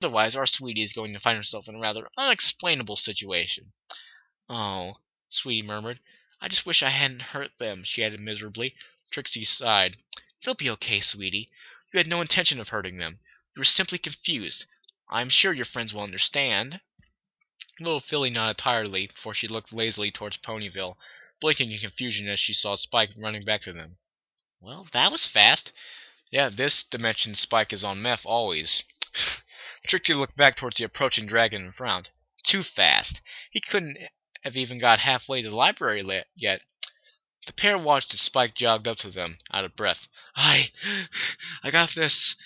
Otherwise, our sweetie is going to find herself in a rather unexplainable situation. Oh, Sweetie murmured. I just wish I hadn't hurt them, she added miserably. Trixie sighed. It'll be okay, sweetie. You had no intention of hurting them. You were simply confused. I'm sure your friends will understand. Little Philly nodded tiredly before she looked lazily towards Ponyville, blinking in confusion as she saw Spike running back to them. Well, that was fast. Yeah, this dimension Spike is on meth always. Trixie looked back towards the approaching dragon and frowned. Too fast. He couldn't have even got halfway to the library yet. The pair watched as Spike jogged up to them, out of breath. I got this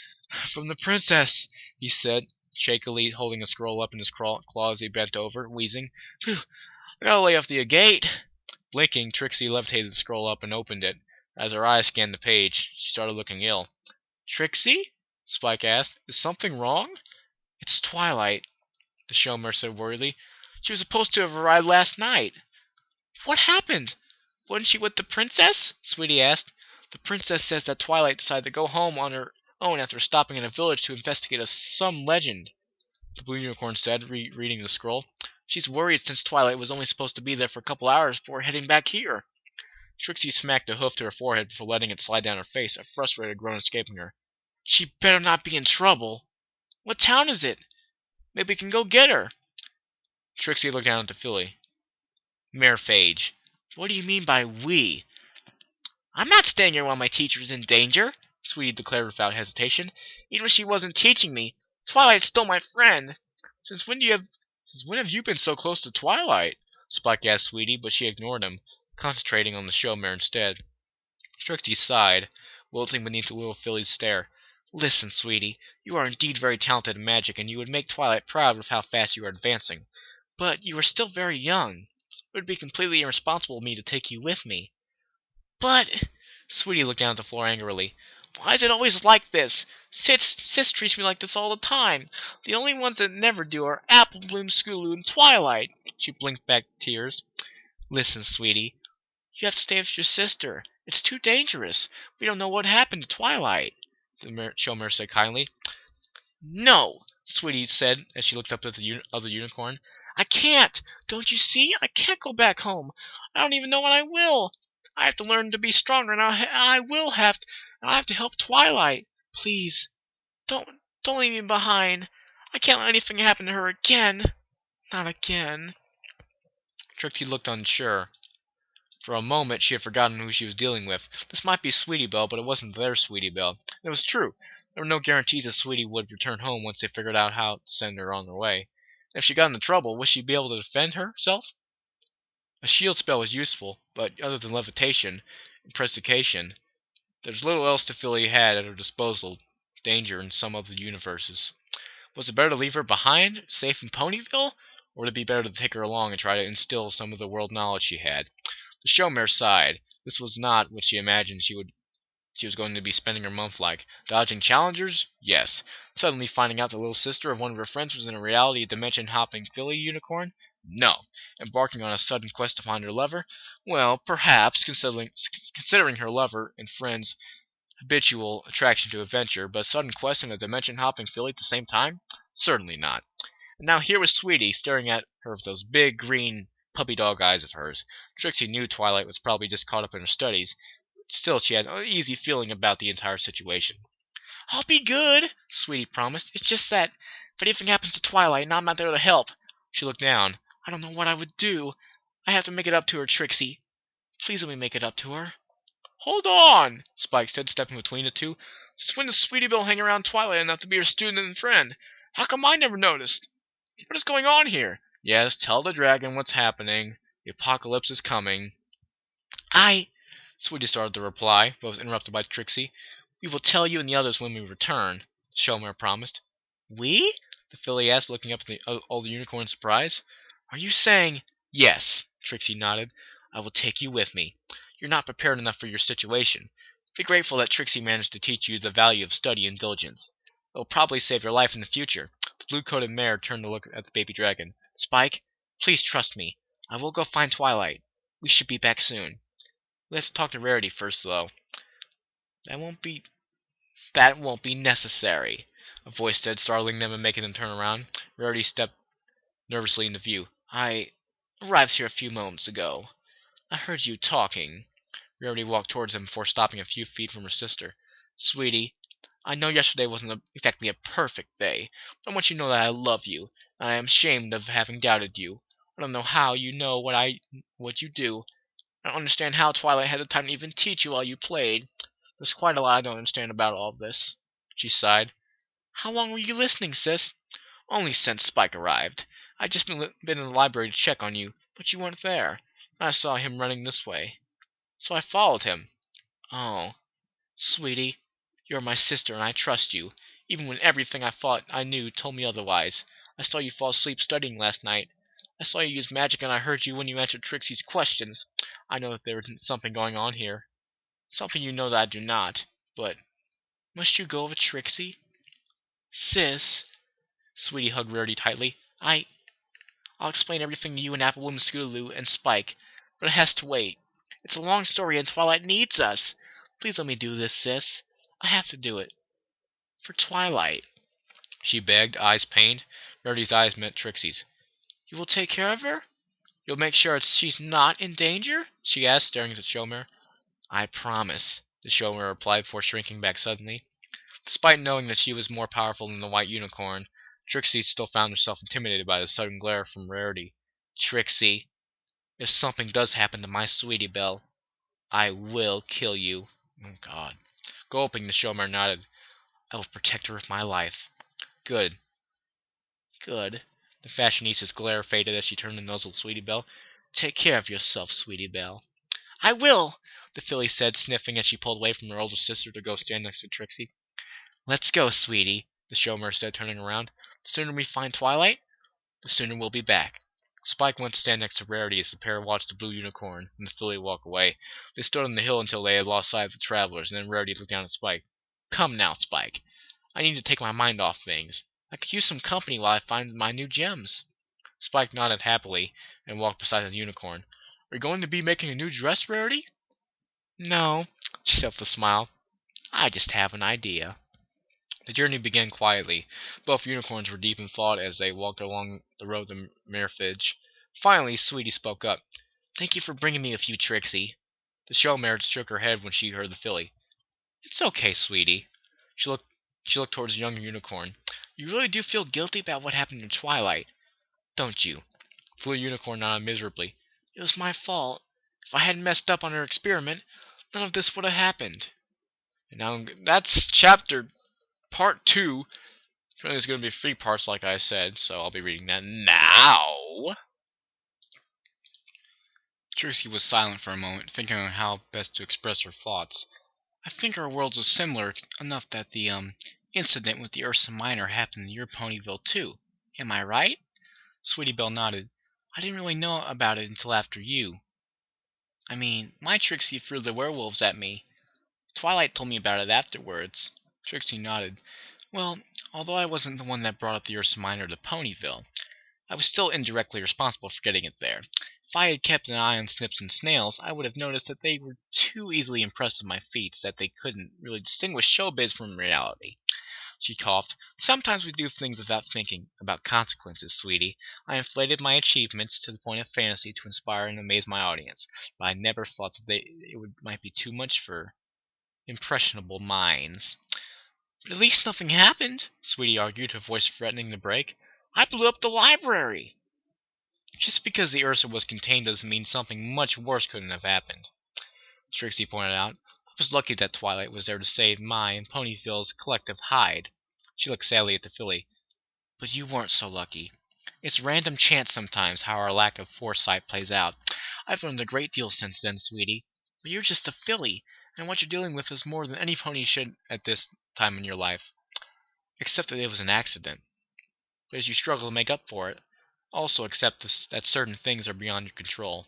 from the princess, he said, shakily holding a scroll up in his claws. He bent over, wheezing. Phew, I gotta lay off the gate. Blinking, Trixie levitated the scroll up and opened it. As her eyes scanned the page, she started looking ill. Trixie? Spike asked. Is something wrong? It's Twilight, the showmare said worriedly. She was supposed to have arrived last night. What happened? Wasn't she with the princess? Sweetie asked. The princess says that Twilight decided to go home on her own after stopping in a village to investigate some legend, the Blue Unicorn said, reading the scroll. She's worried since Twilight was only supposed to be there for a couple hours before heading back here. Trixie smacked a hoof to her forehead before letting it slide down her face, a frustrated groan escaping her. She better not be in trouble. What town is it? Maybe we can go get her. Trixie looked down at the filly. Marephage. What do you mean by we? I'm not staying here while my teacher's in danger, Sweetie declared without hesitation. Even if she wasn't teaching me, Twilight's still my friend. Since when have you been so close to Twilight? Spike asked Sweetie, but she ignored him, concentrating on the showmare instead. Trixie sighed, wilting beneath the little filly's stare. Listen, Sweetie, you are indeed very talented in magic, and you would make Twilight proud with how fast you are advancing. But you are still very young. It would be completely irresponsible of me to take you with me. But, Sweetie looked down at the floor angrily. Why is it always like this? Sis treats me like this all the time. The only ones that never do are Apple Bloom, Scootaloo, and Twilight. She blinked back tears. Listen, Sweetie, you have to stay with your sister. It's too dangerous. We don't know what happened to Twilight, the showmare said kindly. No, Sweetie said as she looked up at the other unicorn. I can't. Don't you see? I can't go back home. I don't even know what I will. I have to learn to be stronger, and I have to help Twilight. Please, don't leave me behind. I can't let anything happen to her again. Not again. Trixie looked unsure. For a moment, she had forgotten who she was dealing with. This might be Sweetie Belle, but it wasn't their Sweetie Belle. It was true. There were no guarantees that Sweetie would return home once they figured out how to send her on her way. If she got into trouble, would she be able to defend herself? A shield spell was useful, but other than levitation and prestidigitation, there's little else the filly had at her disposal. Danger in some other universes. Was it better to leave her behind, safe in Ponyville, or would it be better to take her along and try to instill some of the world knowledge she had? The showmare sighed. This was not what she imagined she was going to be spending her month like. Dodging challengers? Yes. Suddenly finding out the little sister of one of her friends was in reality a dimension-hopping filly unicorn? No. Embarking on a sudden quest to find her lover? Well, perhaps, considering her lover and friend's habitual attraction to adventure, but a sudden quest and a dimension-hopping filly at the same time? Certainly not. And now here was Sweetie staring at her with those big, green, puppy-dog eyes of hers. Trixie knew Twilight was probably just caught up in her studies. Still, she had an uneasy feeling about the entire situation. I'll be good, Sweetie promised. It's just that, if anything happens to Twilight and I'm not there to help. She looked down. I don't know what I would do. I have to make it up to her, Trixie. Please let me make it up to her. Hold on, Spike said, stepping between the two. Since when does Sweetie Belle hang around Twilight enough to be her student and friend? How come I never noticed? What is going on here? Yes, tell the dragon what's happening. The apocalypse is coming. Sweetie started to reply, but was interrupted by Trixie. We will tell you and the others when we return, the showmare promised. We? The filly asked, looking up at all the unicorn in surprise. Are you saying... Yes, Trixie nodded. I will take you with me. You're not prepared enough for your situation. Be grateful that Trixie managed to teach you the value of study and diligence. It will probably save your life in the future. The blue-coated mare turned to look at the baby dragon. Spike, please trust me. I will go find Twilight. We should be back soon. Let's talk to Rarity first, though. That won't be necessary. a voice said, startling them and making them turn around. Rarity stepped nervously into view. I arrived here a few moments ago. I heard you talking. Rarity walked towards them before stopping a few feet from her sister. Sweetie, I know yesterday wasn't exactly a perfect day, but I want you to know that I love you, and I am ashamed of having doubted you. I don't know how you know what you do. I don't understand how Twilight had the time to even teach you while you played. There's quite a lot I don't understand about all this. She sighed. How long were you listening, sis? Only since Spike arrived. I'd just been in the library to check on you, but you weren't there. I saw him running this way, so I followed him. Oh, sweetie, you're my sister and I trust you, even when everything I thought I knew told me otherwise. I saw you fall asleep studying last night. I saw you use magic and I heard you when you answered Trixie's questions. I know that there is something going on here. Something you know that I do not. But must you go with Trixie? Sis, Sweetie hugged Rarity tightly. I'll explain everything to you and Applewoman, Scootaloo, and Spike, but it has to wait. It's a long story and Twilight needs us. Please let me do this, sis. I have to do it. For Twilight, she begged, eyes pained. Rarity's eyes met Trixie's. You will take care of her? You'll make sure she's not in danger? She asked, staring at the showmare. I promise, the showmare replied before shrinking back suddenly. Despite knowing that she was more powerful than the white unicorn, Trixie still found herself intimidated by the sudden glare from Rarity. Trixie, if something does happen to my Sweetie Belle, I will kill you. Oh, God. Gulping, the showmare nodded. I will protect her with my life. Good. Good. The fashionistas' glare faded as she turned to nuzzle Sweetie Belle. Take care of yourself, Sweetie Belle. I will, the filly said, sniffing as she pulled away from her older sister to go stand next to Trixie. Let's go, sweetie, the showmare said, turning around. The sooner we find Twilight, the sooner we'll be back. Spike went to stand next to Rarity as the pair watched the blue unicorn and the filly walk away. They stood on the hill until they had lost sight of the travelers, and then Rarity looked down at Spike. Come now, Spike. I need to take my mind off things. I could use some company while I find my new gems. Spike nodded happily and walked beside the unicorn. Are you going to be making a new dress, Rarity? No, she said with a smile. I just have an idea. The journey began quietly. Both unicorns were deep in thought as they walked along the road to Mirage. Finally, Sweetie spoke up. Thank you for bringing me with you, Trixie. The showmare shook her head when she heard the filly. It's okay, Sweetie. She looked towards the younger unicorn. You really do feel guilty about what happened in Twilight, don't you? The little unicorn nodded miserably. It was my fault. If I hadn't messed up on her experiment, none of this would have happened. And now that's chapter part 2. It's going to be 3 parts, like I said, so I'll be reading that now. Trixie was silent for a moment, thinking on how best to express her thoughts. I think our worlds are similar enough that the incident with the Ursa Minor happened in your Ponyville too. Am I right? Sweetie Belle nodded. I didn't really know about it until after you. I mean, my Trixie threw the werewolves at me. Twilight told me about it afterwards. Trixie nodded. Well, although I wasn't the one that brought up the Ursa Minor to Ponyville, I was still indirectly responsible for getting it there. If I had kept an eye on Snips and Snails, I would have noticed that they were too easily impressed with my feats that they couldn't really distinguish showbiz from reality. She coughed. Sometimes we do things without thinking about consequences, sweetie. I inflated my achievements to the point of fantasy to inspire and amaze my audience, but I never thought that might be too much for impressionable minds. But at least nothing happened, Sweetie argued, her voice threatening to break. I blew up the library. Just because the Ursa was contained doesn't mean something much worse couldn't have happened, Trixie pointed out. I was lucky that Twilight was there to save my and Ponyville's collective hide. She looked sadly at the filly. But you weren't so lucky. It's random chance sometimes how our lack of foresight plays out. I've learned a great deal since then, sweetie. But you're just a filly, and what you're dealing with is more than any pony should at this time in your life. Except that it was an accident. But as you struggle to make up for it, also accept that certain things are beyond your control.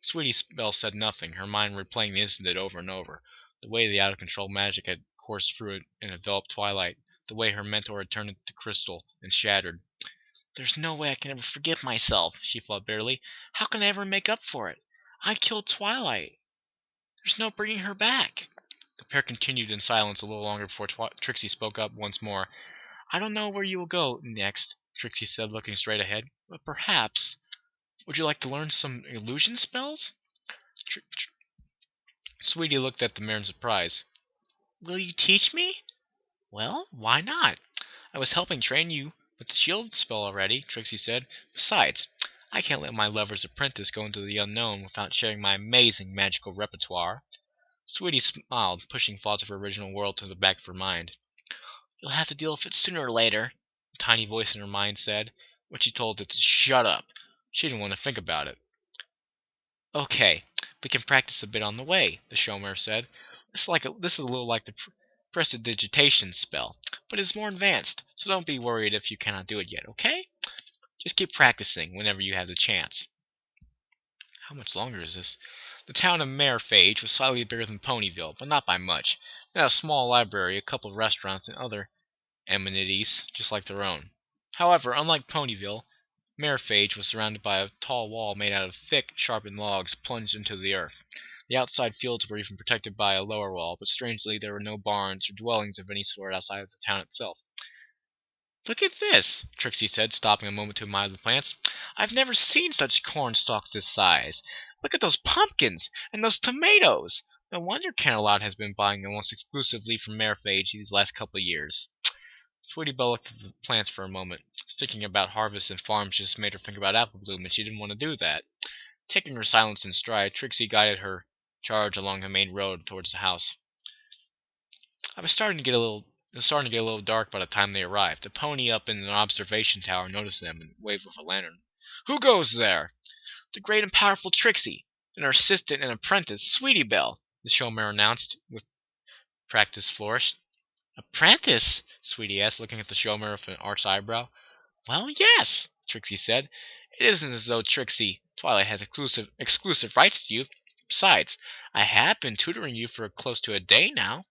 Sweetie Belle said nothing, her mind replaying the incident over and over. The way the out-of-control magic had coursed through it and enveloped Twilight. The way her mentor had turned it to crystal and shattered. There's no way I can ever forgive myself, she thought bitterly. How can I ever make up for it? I killed Twilight. There's no bringing her back. The pair continued in silence a little longer before Trixie spoke up once more. I don't know where you will go next, Trixie said, looking straight ahead, but perhaps. Would you like to learn some illusion spells? Sweetie looked at the mare in surprise. Will you teach me? Well, why not? I was helping train you with the shield spell already, Trixie said. Besides, I can't let my lover's apprentice go into the unknown without sharing my amazing magical repertoire. Sweetie smiled, pushing thoughts of her original world to the back of her mind. You'll have to deal with it sooner or later, a tiny voice in her mind said, when she told it to shut up. She didn't want to think about it. Okay, we can practice a bit on the way, the showmare said. This is a little like the prestidigitation spell, but it's more advanced, so don't be worried if you cannot do it yet, okay? Just keep practicing whenever you have the chance. How much longer is this? The town of Mirage was slightly bigger than Ponyville, but not by much. It had a small library, a couple of restaurants, and other amenities just like their own. However, unlike Ponyville, Mirage was surrounded by a tall wall made out of thick, sharpened logs plunged into the earth. The outside fields were even protected by a lower wall, but strangely there were no barns or dwellings of any sort outside of the town itself. Look at this, Trixie said, stopping a moment to admire the plants. I've never seen such corn stalks this size. Look at those pumpkins and those tomatoes. No wonder Canterlot has been buying almost exclusively from Mirage these last couple of years. Sweetie Belle looked at the plants for a moment. Thinking about harvests and farms just made her think about Apple Bloom, and she didn't want to do that. Taking her silence in stride, Trixie guided her charge along the main road towards the house. It was starting to get a little dark by the time they arrived. The pony up in an observation tower noticed them and waved with a lantern. Who goes there? The great and powerful Trixie, and her assistant and apprentice, Sweetie Belle, the showmare announced with practiced flourish. Apprentice? Sweetie asked, looking at the showmare with an arched eyebrow. Well, yes, Trixie said. It isn't as though Twilight has exclusive rights to you. Besides, I have been tutoring you for close to a day now.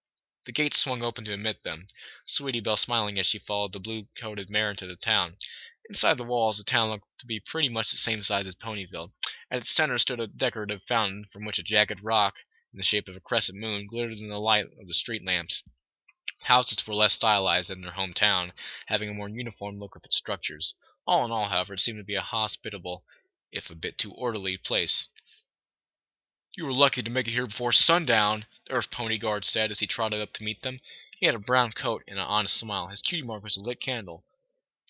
The gate swung open to admit them, Sweetie Belle smiling as she followed the blue-coated mare into the town. Inside the walls, the town looked to be pretty much the same size as Ponyville. At its center stood a decorative fountain from which a jagged rock, in the shape of a crescent moon, glittered in the light of the street lamps. Houses were less stylized than their hometown, having a more uniform look of its structures. All in all, however, it seemed to be a hospitable, if a bit too orderly, place. You were lucky to make it here before sundown, the Earth Pony Guard said as he trotted up to meet them. He had a brown coat and an honest smile. His cutie mark was a lit candle.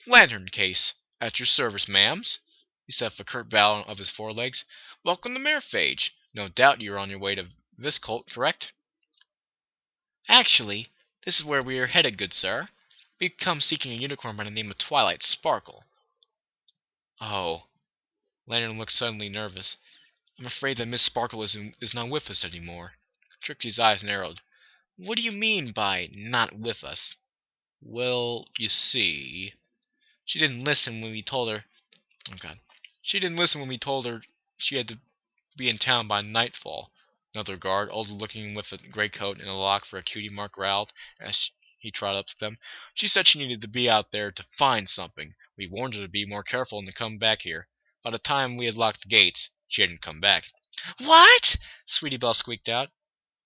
Lantern case. At your service, ma'ams, he said with a curt bow of his forelegs. Welcome to Mirage. No doubt you are on your way to Viscolt, correct? Actually, this is where we are headed, good sir. We've come seeking a unicorn by the name of Twilight Sparkle. Oh. Lantern looked suddenly nervous. I'm afraid that Miss Sparkle is not with us anymore. Trixie's eyes narrowed. What do you mean by not with us? Well, you see, she didn't listen when we told her. Oh God. She didn't listen when we told her she had to be in town by nightfall. Another guard, older looking with a gray coat and a lock for a cutie mark, growled as he trotted up to them. She said she needed to be out there to find something. We warned her to be more careful and to come back here. By the time we had locked the gates, she hadn't come back. What? Sweetie Belle squeaked out.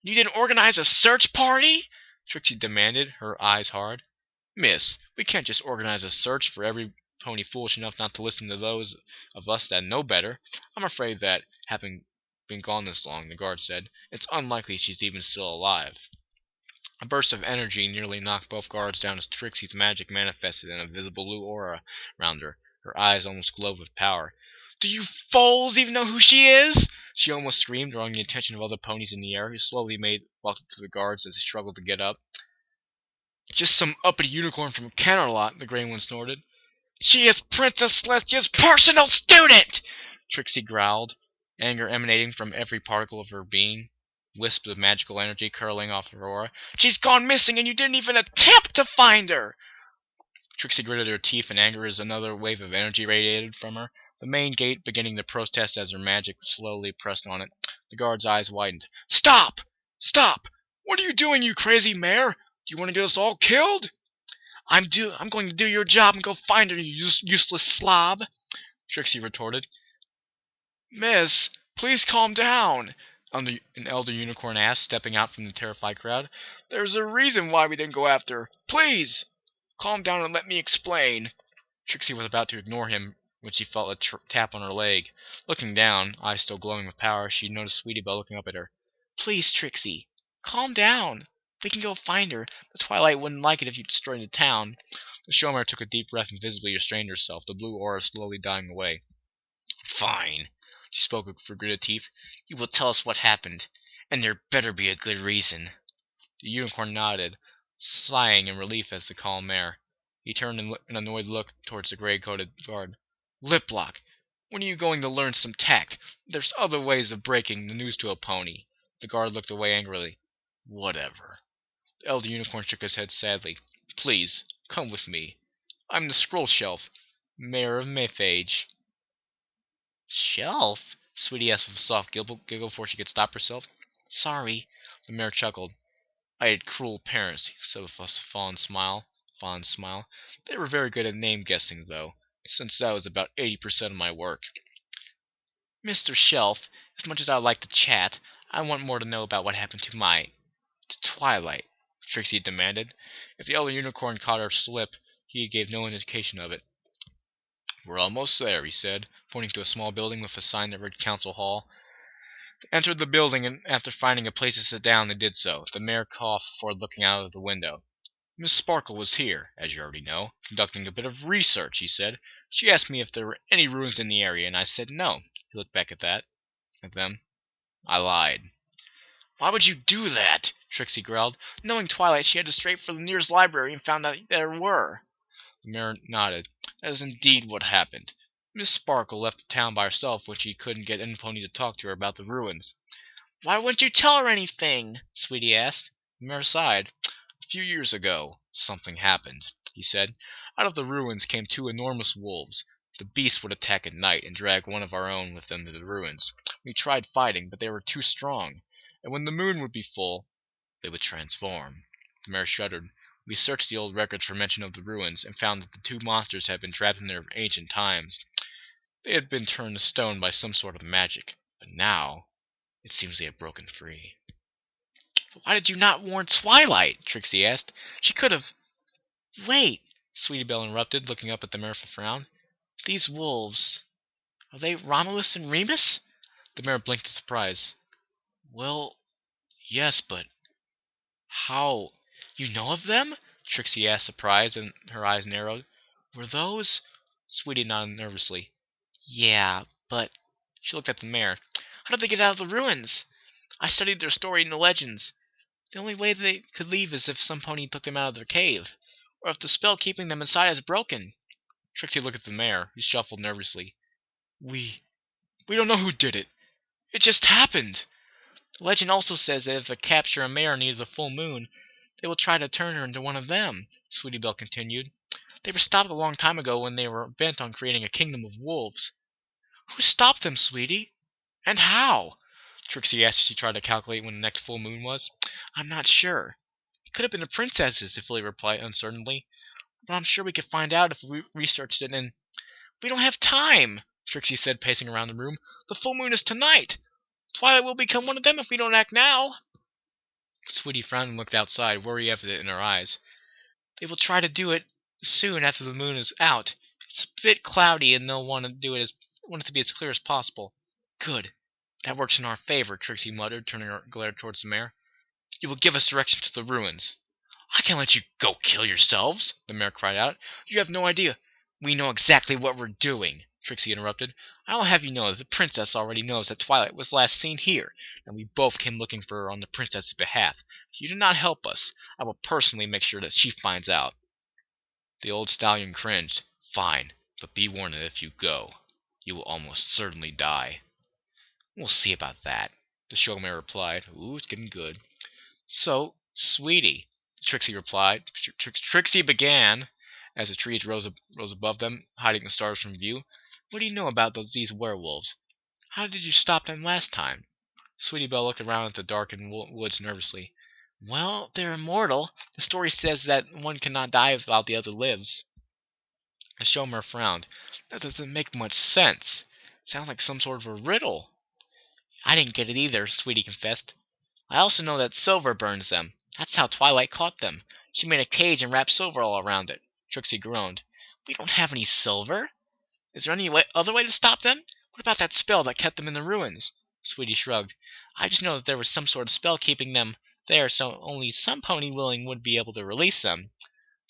You didn't organize a search party? Trixie demanded, her eyes hard. Miss, we can't just organize a search for every pony foolish enough not to listen to those of us that know better. I'm afraid that, having been gone this long, the guard said, it's unlikely she's even still alive. A burst of energy nearly knocked both guards down as Trixie's magic manifested in a visible blue aura round her. Her eyes almost glowed with power. Do you fools even know who she is? She almost screamed, drawing the attention of other ponies in the air, who slowly walked up to the guards as they struggled to get up. Just some uppity unicorn from Canterlot, the gray one snorted. She is Princess Celestia's personal student! Trixie growled, anger emanating from every particle of her being, wisps of magical energy curling off her aura. She's gone missing and you didn't even attempt to find her! Trixie gritted her teeth in anger as another wave of energy radiated from her, the main gate beginning to protest as her magic slowly pressed on it. The guard's eyes widened. Stop! Stop! What are you doing, you crazy mare? Do you want to get us all killed? I'm going to do your job and go find her, you useless slob, Trixie retorted. Miss, please calm down, an elder unicorn asked, stepping out from the terrified crowd. There's a reason why we didn't go after her. Please! Calm down and let me explain. Trixie was about to ignore him when she felt a tap on her leg. Looking down, eyes still glowing with power, she noticed Sweetie Belle looking up at her. Please, Trixie, calm down. We can go find her. The Twilight wouldn't like it if you destroyed the town. The showmare took a deep breath and visibly restrained herself, the blue aura slowly dying away. Fine, she spoke through gritted teeth. You will tell us what happened, and there better be a good reason. The unicorn nodded, sighing in relief as the calm mare. He turned an annoyed look towards the gray-coated guard. Liplock, when are you going to learn some tact? There's other ways of breaking the news to a pony. The guard looked away angrily. Whatever. The elder unicorn shook his head sadly. Please, come with me. I'm the scroll shelf, mayor of Mythage. Shelf? Sweetie asked with a soft giggle before she could stop herself. Sorry. The mayor chuckled. I had cruel parents, he said with a fond smile. They were very good at name guessing, though, since that was about 80% of my work. Mr. Shelf, as much as I'd like to chat, I want more to know about what happened to Twilight, Trixie demanded. If the elder unicorn caught her slip, he gave no indication of it. We're almost there, he said, pointing to a small building with a sign that read Council Hall. They entered the building, and after finding a place to sit down, they did so. The mayor coughed before looking out of the window. Miss Sparkle was here, as you already know, conducting a bit of research, he said. She asked me if there were any ruins in the area, and I said no. He looked back at them. I lied. Why would you do that? Trixie growled. Knowing Twilight, she had to stray for the nearest library and found out there were. The mayor nodded. That is indeed what happened. Miss Sparkle left the town by herself when she couldn't get any pony to talk to her about the ruins. Why wouldn't you tell her anything? Sweetie asked. The mayor sighed. A few years ago, something happened, he said. Out of the ruins came two enormous wolves. The beasts would attack at night and drag one of our own with them to the ruins. We tried fighting, but they were too strong. And when the moon would be full, they would transform. The mayor shuddered. We searched the old records for mention of the ruins, and found that the two monsters had been trapped in their ancient times. They had been turned to stone by some sort of magic, but now it seems they have broken free. Why did you not warn Twilight? Trixie asked. She could have. Wait, Sweetie Belle interrupted, looking up at the mayor with a frown. These wolves, are they Romulus and Remus? The mayor blinked in surprise. Well, yes, but how? You know of them? Trixie asked, surprised, and her eyes narrowed. Were those? Sweetie nodded nervously. Yeah, but... She looked at the mayor. How did they get out of the ruins? I studied their story in the legends. The only way they could leave is if some pony took them out of their cave, or if the spell keeping them inside is broken. Trixie looked at the mayor. He shuffled nervously. We don't know who did it. It just happened. The legend also says that if they capture a mare near the full moon, they will try to turn her into one of them, Sweetie Belle continued. They were stopped a long time ago when they were bent on creating a kingdom of wolves. Who stopped them, Sweetie? And how? Trixie asked as she tried to calculate when the next full moon was. I'm not sure. It could have been the princesses, Philly replied uncertainly. But I'm sure we could find out if we researched it and... We don't have time, Trixie said, pacing around the room. The full moon is tonight. Twilight will become one of them if we don't act now. Sweetie frowned and looked outside, worry evident in her eyes. They will try to do it soon after the moon is out. It's a bit cloudy, and they'll want it to be as clear as possible. Good. That works in our favor, Trixie muttered, turning her glare towards the mayor. You will give us directions to the ruins. I can't let you go kill yourselves, the mayor cried out. You have no idea. We know exactly what we're doing, Trixie interrupted. I'll have you know that the princess already knows that Twilight was last seen here, and we both came looking for her on the princess's behalf. If you do not help us, I will personally make sure that she finds out. The old stallion cringed. Fine, but be warned that if you go, you will almost certainly die. We'll see about that, the showman replied. Ooh, it's getting good. So, Sweetie, Trixie replied. Trixie began, as the trees rose above them, hiding the stars from view. What do you know about these werewolves? How did you stop them last time? Sweetie Belle looked around at the darkened woods nervously. Well, they're immortal. The story says that one cannot die while the other lives. The showman frowned. That doesn't make much sense. Sounds like some sort of a riddle. I didn't get it either, Sweetie confessed. I also know that silver burns them. That's how Twilight caught them. She made a cage and wrapped silver all around it. Trixie groaned. We don't have any silver. Is there any other way to stop them? What about that spell that kept them in the ruins? Sweetie shrugged. I just know that there was some sort of spell keeping them there, so only some pony willing would be able to release them.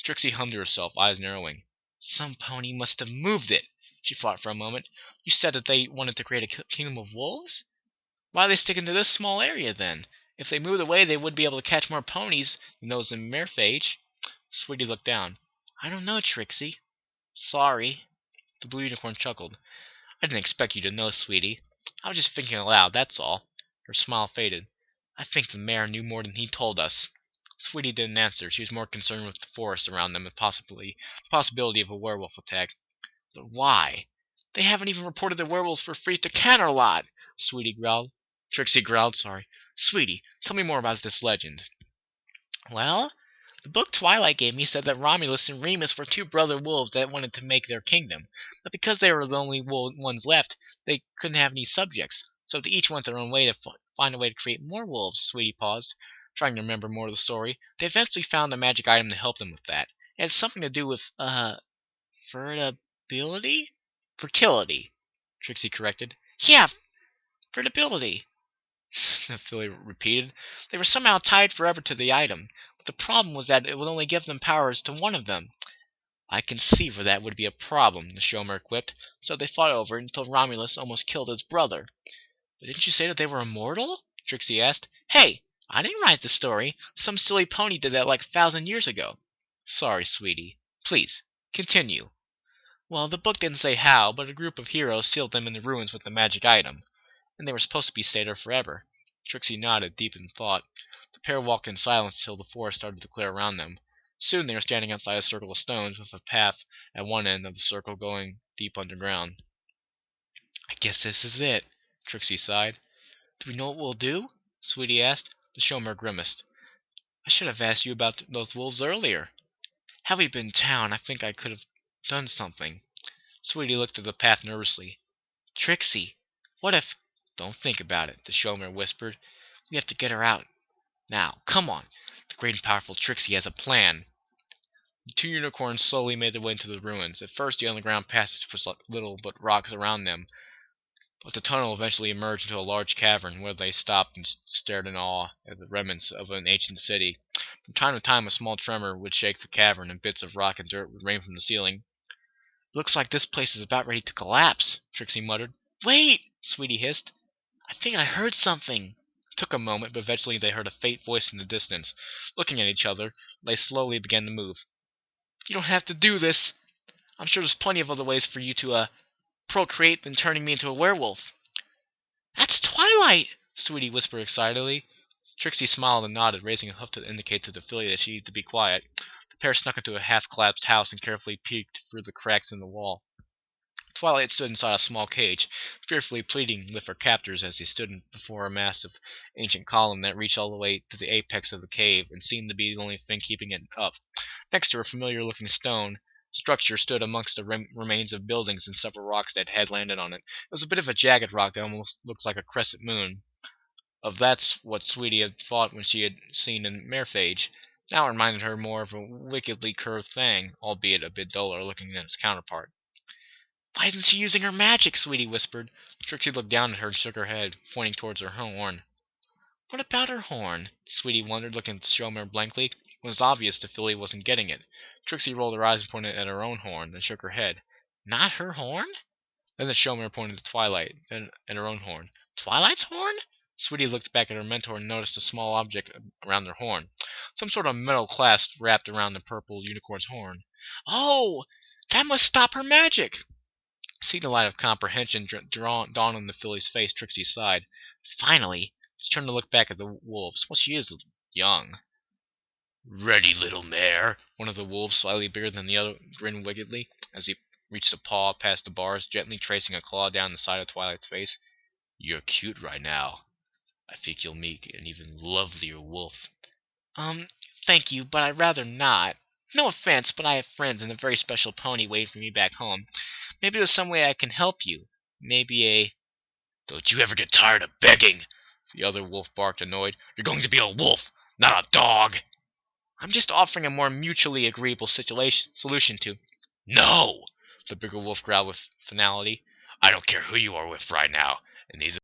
Trixie hummed to herself, eyes narrowing. Some pony must have moved it. She thought for a moment. You said that they wanted to create a kingdom of wolves? Why are they sticking to this small area, then? If they moved away, they would be able to catch more ponies than those in Mirage. Sweetie looked down. I don't know, Trixie. Sorry. The blue unicorn chuckled. I didn't expect you to know, sweetie. I was just thinking aloud, that's all. Her smile faded. I think the mayor knew more than he told us. Sweetie didn't answer. She was more concerned with the forest around them and the possibility of a werewolf attack. But why? They haven't even reported the werewolves for free to Canterlot! Trixie growled, sorry. Sweetie, tell me more about this legend. Well, the book Twilight gave me said that Romulus and Remus were two brother wolves that wanted to make their kingdom. But because they were the only ones left, they couldn't have any subjects. So they each went their own way to find a way to create more wolves. Sweetie paused, trying to remember more of the story. They eventually found a magic item to help them with that. It had something to do with, fertility? Fertility, Trixie corrected. Yeah, fertility, the filly repeated. They were somehow tied forever to the item, but the problem was that it would only give them powers to one of them. I can see where that would be a problem, the showmare quipped, so they fought over it until Romulus almost killed his brother. But didn't you say that they were immortal? Trixie asked. Hey, I didn't write the story. Some silly pony did that like 1,000 years ago. Sorry, sweetie. Please, continue. Well, the book didn't say how, but a group of heroes sealed them in the ruins with the magic item, and they were supposed to be stay there forever. Trixie nodded, deep in thought. The pair walked in silence until the forest started to clear around them. Soon they were standing outside a circle of stones, with a path at one end of the circle going deep underground. I guess this is it, Trixie sighed. Do we know what we'll do? Sweetie asked. The showmare grimaced. I should have asked you about those wolves earlier. Had we been in town, I think I could have done something. Sweetie looked at the path nervously. Trixie, what if... Don't think about it, the showmare whispered. We have to get her out. Now, come on. The great and powerful Trixie has a plan. The two unicorns slowly made their way into the ruins. At first, the underground passage was little but rocks around them, but the tunnel eventually emerged into a large cavern where they stopped and stared in awe at the remnants of an ancient city. From time to time, a small tremor would shake the cavern, and bits of rock and dirt would rain from the ceiling. Looks like this place is about ready to collapse, Trixie muttered. Wait! Sweetie hissed. I think I heard something. It took a moment, but eventually they heard a faint voice in the distance. Looking at each other, they slowly began to move. You don't have to do this. I'm sure there's plenty of other ways for you to, procreate than turning me into a werewolf. That's Twilight, Sweetie whispered excitedly. Trixie smiled and nodded, raising a hoof to indicate to the filly that she needed to be quiet. The pair snuck into a half-collapsed house and carefully peeked through the cracks in the wall. Twilight stood inside a small cage, fearfully pleading with her captors as they stood before a massive ancient column that reached all the way to the apex of the cave and seemed to be the only thing keeping it up. Next to a familiar-looking stone structure stood amongst the remains of buildings and several rocks that had landed on it. It was a bit of a jagged rock that almost looked like a crescent moon. That's what Sweetie had thought when she had seen in Mirage. Now it reminded her more of a wickedly curved thing, albeit a bit duller looking than its counterpart. Why isn't she using her magic? Sweetie whispered. Trixie looked down at her and shook her head, pointing towards her horn. What about her horn? Sweetie wondered, looking at the showmare blankly. It was obvious the filly wasn't getting it. Trixie rolled her eyes and pointed at her own horn, then shook her head. Not her horn? Then the showmare pointed to Twilight, then at her own horn. Twilight's horn? Sweetie looked back at her mentor and noticed a small object around their horn. Some sort of metal clasp wrapped around the purple unicorn's horn. Oh! That must stop her magic! Seeing the light of comprehension dawn on the filly's face, Trixie sighed. Finally! She turned to look back at the wolves. Well, she is young. Ready, little mare, one of the wolves, slightly bigger than the other, grinned wickedly as he reached a paw past the bars, gently tracing a claw down the side of Twilight's face. You're cute right now. I think you'll make an even lovelier wolf. Thank you, but I'd rather not. No offense, but I have friends and a very special pony waiting for me back home. Maybe there's some way I can help you. Maybe a... Don't you ever get tired of begging? The other wolf barked, annoyed. You're going to be a wolf, not a dog. I'm just offering a more mutually agreeable solution to... No! The bigger wolf growled with finality. I don't care who you are with right now, and neither